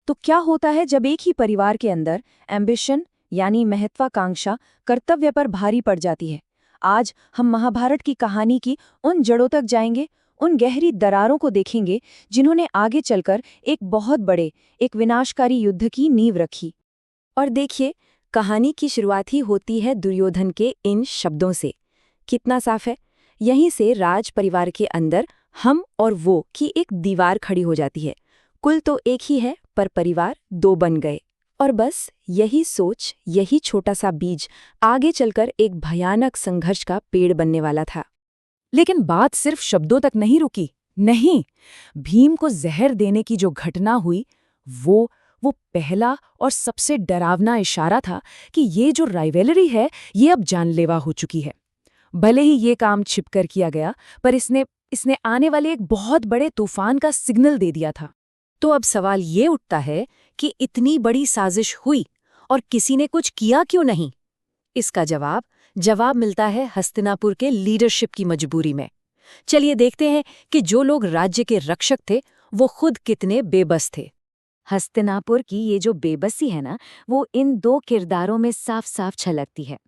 तो क्या होता है जब एक ही परिवार के अंदर एम्बिशन यानी महत्वाकांक्षा कर्तव्य पर भारी पड़ जाती है? आज हम महाभारत की कहानी की उन जड़ों तक जाएंगे, उन गहरी दरारों को देखेंगे जिन्होंने आगे चलकर एक बहुत बड़े, एक विनाशकारी युद्ध की नींव रखी। और देखिए, कहानी की शुरुआत ही होती है दुर्योधन के इन शब्दों से। कितना साफ है। यहीं से राज परिवार के अंदर हम और वो की एक दीवार खड़ी हो जाती है। कुल तो एक ही है, पर परिवार दो बन गए। और बस यही सोच, यही छोटा सा बीज आगे चलकर एक भयानक संघर्ष का पेड़ बनने वाला था। लेकिन बात सिर्फ शब्दों तक नहीं रुकी। नहीं, भीम को जहर देने की जो घटना हुई, वो पहला और सबसे डरावना इशारा था कि ये जो राइवलरी है, ये अब जानलेवा हो चुकी है। भले ही ये काम छिपकर किया गया, पर इसने आने वाले एक बहुत बड़े तूफान का सिग्नल दे दिया था। तो अब सवाल ये उठता है कि इतनी बड़ी साजिश हुई और किसी ने कुछ किया क्यों नहीं? इसका जवाब मिलता है हस्तिनापुर के लीडरशिप की मजबूरी में। चलिए देखते हैं कि जो लोग राज्य के रक्षक थे, वो खुद कितने बेबस थे। हस्तिनापुर की ये जो बेबसी है ना, वो इन दो किरदारों में साफ साफ झलकती है।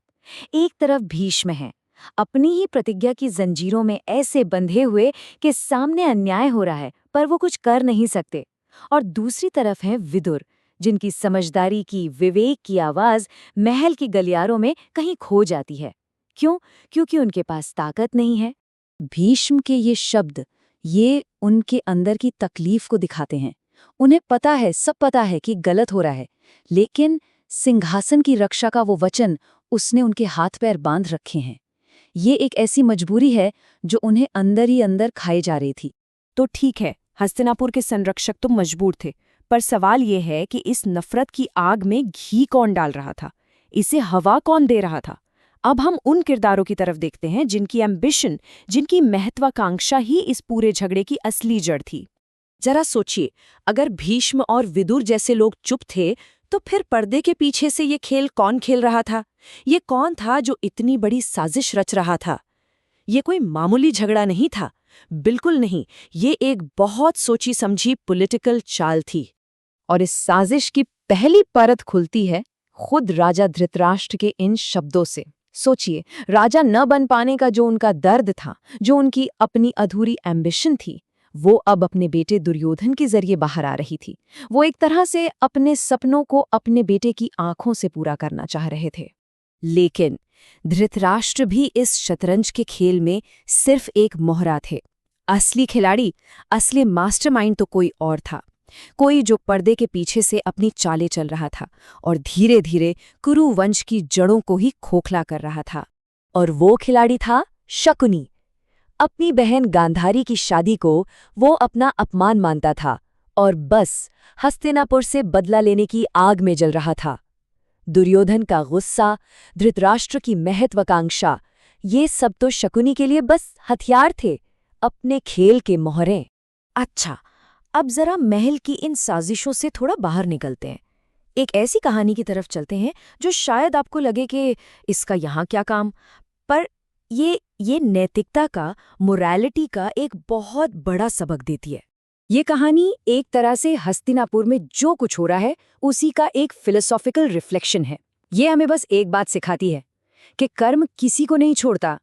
एक तरफ भीष्म है, अपनी ही प्रतिज्ञा की जंजीरों में ऐसे बंधे हुए कि सामने अन्याय हो रहा है पर वो कुछ कर नहीं सकते। और दूसरी तरफ है विदुर, जिनकी समझदारी की, विवेक की आवाज महल की गलियारों में कहीं खो जाती है। क्यों? क्योंकि उनके पास ताकत नहीं है। भीष्म के ये शब्द, ये उनके अंदर की तकलीफ को दिखाते हैं। उन्हें पता है, सब पता है कि गलत हो रहा है, लेकिन सिंहासन की रक्षा का वो वचन उसने उनके हाथ पैर बांध रखे हैं। ये एक ऐसी मजबूरी है जो उन्हें अंदर ही अंदर खाए जा रही थी। तो ठीक है, हस्तिनापुर के संरक्षक तो मजबूर थे, पर सवाल ये है कि इस नफरत की आग में घी कौन डाल रहा था, इसे हवा कौन दे रहा था। अब हम उन किरदारों की तरफ देखते हैं जिनकी एम्बिशन, जिनकी महत्वाकांक्षा ही इस पूरे झगड़े की असली जड़ थी। जरा सोचिए, अगर भीष्म और विदुर जैसे लोग चुप थे, तो फिर पर्दे के पीछे से ये खेल कौन खेल रहा था? ये कौन था जो इतनी बड़ी साजिश रच रहा था? ये कोई मामूली झगड़ा नहीं था, बिल्कुल नहीं। ये एक बहुत सोची समझी पॉलिटिकल चाल थी। और इस साजिश की पहली परत खुलती है खुद राजा धृतराष्ट्र के इन शब्दों से। सोचिए, राजा न बन पाने का जो उनका दर्द था, जो उनकी अपनी अधूरी एम्बिशन थी, वो अब अपने बेटे दुर्योधन के जरिए बाहर आ रही थी। वो एक तरह से अपने सपनों को अपने बेटे की आंखों से पूरा करना चाह रहे थे। लेकिन धृतराष्ट्र भी इस शतरंज के खेल में सिर्फ एक मोहरा थे। असली खिलाड़ी, असली मास्टरमाइंड तो कोई और था। कोई जो पर्दे के पीछे से अपनी चालें चल रहा था और धीरे धीरे कुरु वंश की जड़ों को ही खोखला कर रहा था। और वो खिलाड़ी था शकुनी। अपनी बहन गांधारी की शादी को वो अपना अपमान मानता था और बस हस्तिनापुर से बदला लेने की आग में जल रहा था। दुर्योधन का गुस्सा, धृतराष्ट्र की महत्वाकांक्षा, ये सब तो शकुनी के लिए बस हथियार थे, अपने खेल के मोहरे। अच्छा, अब जरा महल की इन साजिशों से थोड़ा बाहर निकलते हैं। एक ऐसी कहानी की तरफ चलते हैं जो शायद आपको लगे कि इसका यहाँ क्या काम, पर ये नैतिकता का, मोरालिटी का एक बहुत बड़ा सबक देती है। ये कहानी एक तरह से हस्तिनापुर में जो कुछ हो रहा है उसी का एक फिलोसॉफिकल रिफ्लेक्शन है। ये हमें बस एक बात सिखाती है कि कर्म किसी को नहीं छोड़ता,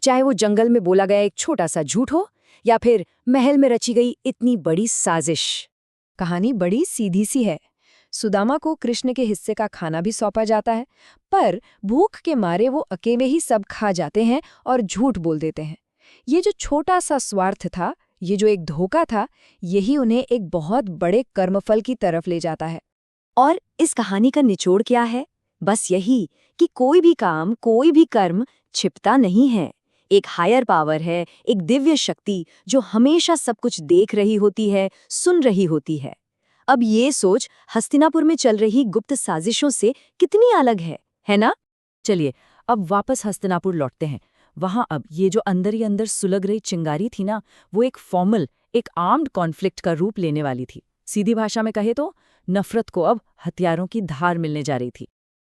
चाहे वो जंगल में बोला गया एक छोटा सा झूठ हो या फिर महल में रची गई इतनी बड़ी साजिश। कहानी बड़ी सीधी सी है। सुदामा को कृष्ण के हिस्से का खाना भी सौंपा जाता है, पर भूख के मारे वो अकेले ही सब खा जाते हैं और झूठ बोल देते हैं। ये जो छोटा सा स्वार्थ था, ये जो एक धोखा था, यही उन्हें एक बहुत बड़े कर्मफल की तरफ ले जाता है। और इस कहानी का निचोड़ क्या है? बस यही कि कोई भी काम, कोई भी कर्म छिपता नहीं है। एक हायर पावर है, एक दिव्य शक्ति जो हमेशा सब कुछ देख रही होती है, सुन रही होती है। अब ये सोच हस्तिनापुर में चल रही गुप्त साजिशों से कितनी अलग है ना? चलिए अब वापस हस्तिनापुर लौटते हैं। वहां अब ये जो अंदर ही अंदर सुलग रही चिंगारी थी ना, वो एक फॉर्मल, एक आर्म्ड कॉन्फ्लिक्ट का रूप लेने वाली थी। सीधी भाषा में कहे तो नफरत को अब हथियारों की धार मिलने जा रही थी।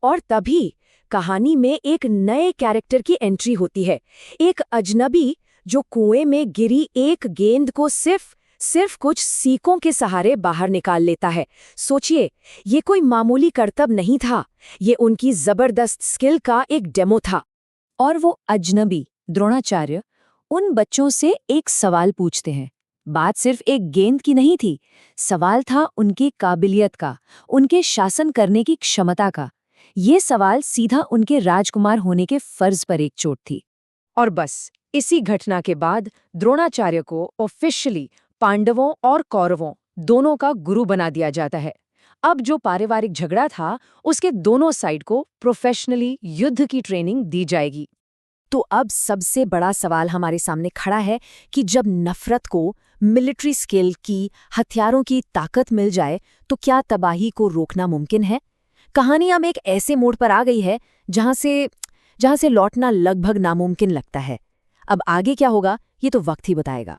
और तभी कहानी में एक नए कैरेक्टर की एंट्री होती है। एक अजनबी जो कुएं में गिरी एक गेंद को सिर्फ सिर्फ कुछ सीकों के सहारे बाहर निकाल लेता है। सोचिए, ये कोई मामूली करतब नहीं था, ये उनकी जबरदस्त स्किल का एक डेमो था। और वो अजनबी द्रोणाचार्य उन बच्चों से एक सवाल पूछते हैं। बात सिर्फ एक गेंद की नहीं थी, सवाल था उनकी काबिलियत का, उनके शासन करने की क्षमता का। ये सवाल सीधा उनके राजकुमार होने के फर्ज पर एक चोट थी। और बस इसी घटना के बाद द्रोणाचार्य को ऑफिशियली पांडवों और कौरवों दोनों का गुरु बना दिया जाता है। अब जो पारिवारिक झगड़ा था, उसके दोनों साइड को प्रोफेशनली युद्ध की ट्रेनिंग दी जाएगी। तो अब सबसे बड़ा सवाल हमारे सामने खड़ा है कि जब नफरत को मिलिट्री स्किल की, हथियारों की ताकत मिल जाए, तो क्या तबाही को रोकना मुमकिन है? कहानी अब एक ऐसे मोड़ पर आ गई है जहां से लौटना लगभग नामुमकिन लगता है। अब आगे क्या होगा, ये तो वक्त ही बताएगा।